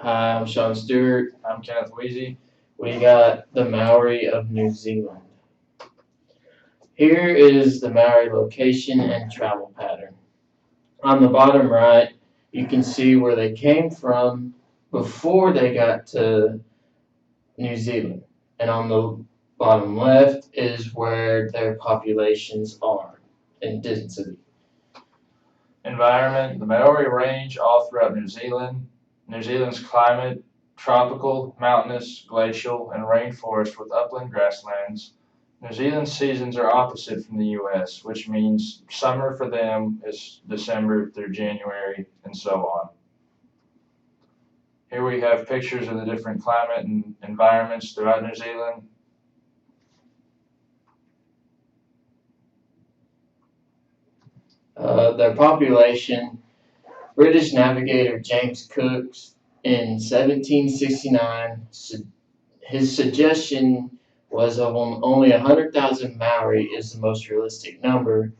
Hi, I'm Sean Stewart. I'm Kenneth Weezy. We got the Maori of New Zealand. Here is the Maori location and travel pattern. On the bottom right, you can see where they came from before they got to New Zealand. And on the bottom left is where their populations are in density. Environment: the Maori range all throughout New Zealand. New Zealand's climate: tropical, mountainous, glacial, and rainforest with upland grasslands. New Zealand's seasons are opposite from the US, which means summer for them is December through January and so on. Here we have pictures of the different climate and environments throughout New Zealand. Their population, British navigator James Cook in 1769, his suggestion was of only 100,000 Maori is the most realistic number.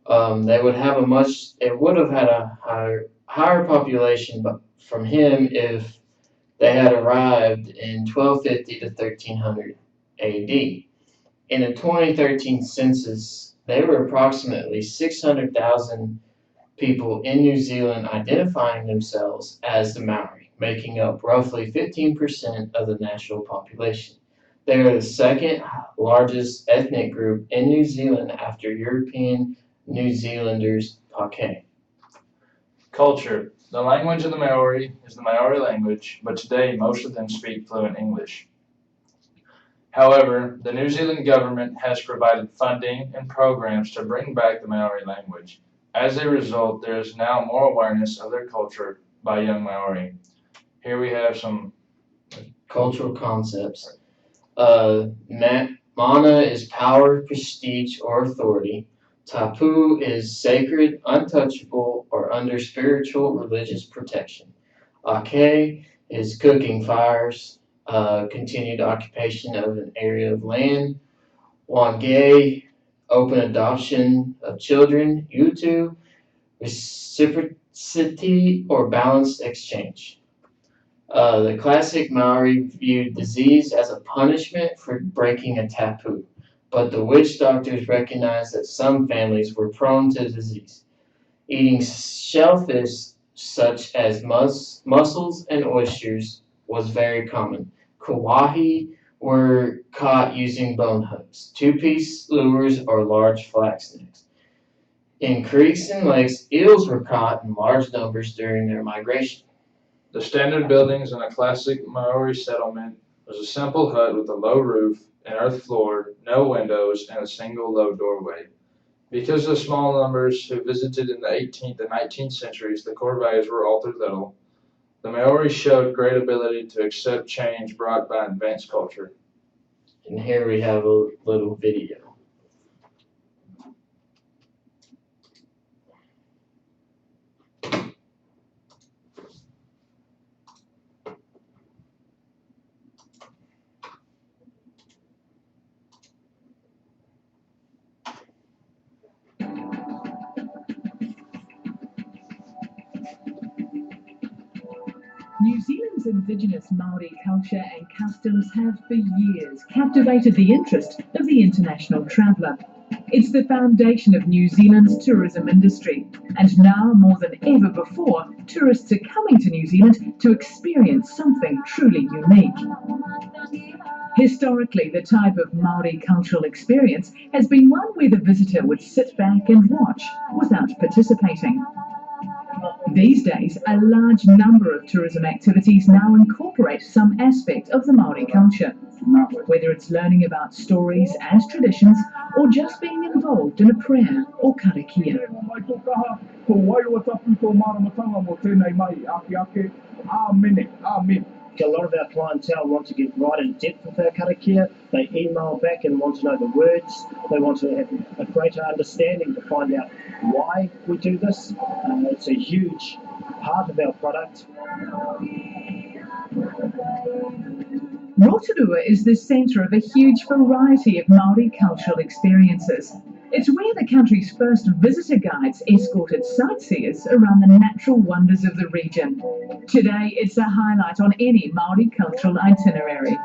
It would have had a higher population from him if they had arrived in 1250 to 1300 AD. In a 2013 census, there were approximately 600,000 people in New Zealand identifying themselves as the Maori, making up roughly 15% of the national population. They are the second largest ethnic group in New Zealand after European New Zealanders Pake. Culture: the language of the Maori is the Maori language, but today most of them speak fluent English. However, the New Zealand government has provided funding and programs to bring back the Maori language. As a result, there is now more awareness of their culture by young Maori. Here we have some cultural concepts. Mana is power, prestige, or authority. Tapu is sacred, untouchable, or under spiritual religious protection. Ake is cooking fires, continued occupation of an area of land. Wange, open adoption of children. Utu, reciprocity or balanced exchange. The classic Maori viewed disease as a punishment for breaking a taboo, but the witch doctors recognized that some families were prone to disease. Eating shellfish such as mussels and oysters was very common. Kawahi were caught using bone hooks, two-piece lures, or large flax nets. In creeks and lakes, eels were caught in large numbers during their migration. The standard buildings in a classic Maori settlement was a simple hut with a low roof, an earth floor, no windows, and a single low doorway. Because of the small numbers who visited in the 18th and 19th centuries, the core values were altered little. The Maori showed great ability to accept change brought by advanced culture. And here we have a little video. New Zealand's indigenous Maori culture and customs have for years captivated the interest of the international traveller. It's the foundation of New Zealand's tourism industry, and now more than ever before, tourists are coming to New Zealand to experience something truly unique. Historically, the type of Maori cultural experience has been one where the visitor would sit back and watch without participating. These days, a large number of tourism activities now incorporate some aspect of the Maori culture, whether it's learning about stories and traditions or just being involved in a prayer or karakia. A lot of our clientele want to get right in depth with our karakia. They email back and want to know the words. They want to have a greater understanding to find out why we do this. It's a huge part of our product. Rotorua is the centre of a huge variety of Maori cultural experiences. It's where the country's first visitor guides escorted sightseers around the natural wonders of the region. Today, it's a highlight on any Maori cultural itinerary.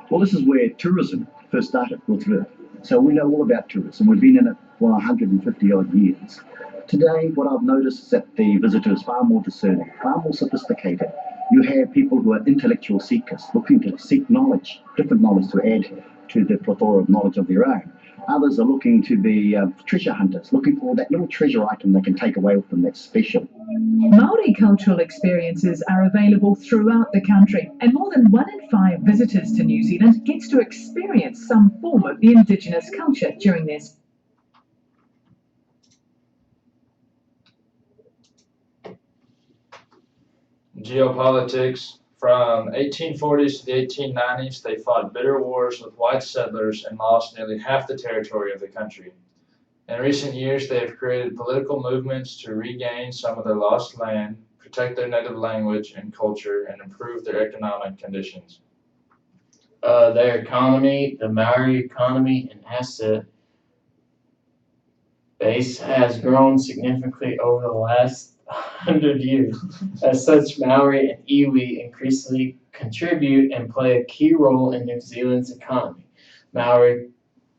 Well, this is where tourism first started, Rotorua. So we know all about tourism. We've been in it for 150 odd years. Today, what I've noticed is that the visitor is far more discerning, far more sophisticated. You have people who are intellectual seekers, looking to seek knowledge, different knowledge to add to the plethora of knowledge of their own. Others are looking to be treasure hunters, looking for that little treasure item they can take away with them that's special. Maori cultural experiences are available throughout the country, and more than 1 in 5 visitors to New Zealand gets to experience some form of the indigenous culture during their stay. Geopolitics. From 1840s to the 1890s, they fought bitter wars with white settlers and lost nearly half the territory of the country. In recent years, they have created political movements to regain some of their lost land, protect their native language and culture, and improve their economic conditions. Their economy, the Maori economy and asset base has grown significantly over the last 100 years. As such, Maori and iwi increasingly contribute and play a key role in New Zealand's economy. Maori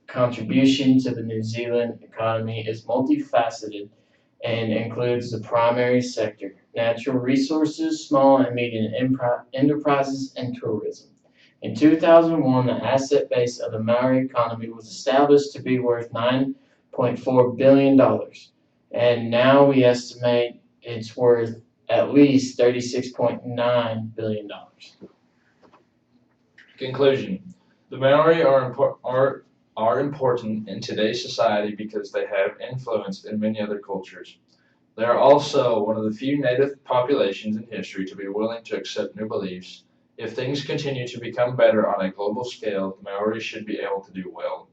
contribution to the New Zealand economy is multifaceted and includes the primary sector, natural resources, small and medium enterprises, and tourism. In 2001, the asset base of the Maori economy was established to be worth $9.4 billion, and now we estimate it's worth at least $36.9 billion. Conclusion. The Maori are important in today's society because they have influence in many other cultures. They are also one of the few native populations in history to be willing to accept new beliefs. If things continue to become better on a global scale, the Maori should be able to do well.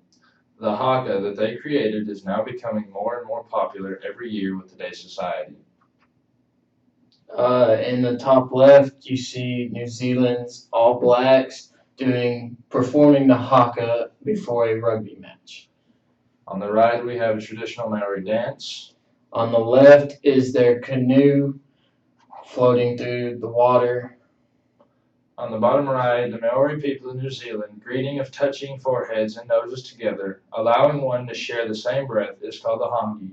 The haka that they created is now becoming more and more popular every year with today's society. In the top left, you see New Zealand's All Blacks performing the haka before a rugby match. On the right, we have a traditional Maori dance. On the left is their canoe floating through the water. On the bottom right, the Maori people of New Zealand, greeting of touching foreheads and noses together, allowing one to share the same breath, is called the hangi.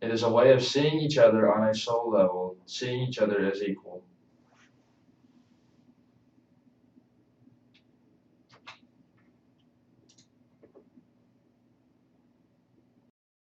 It is a way of seeing each other on a soul level, seeing each other as equal.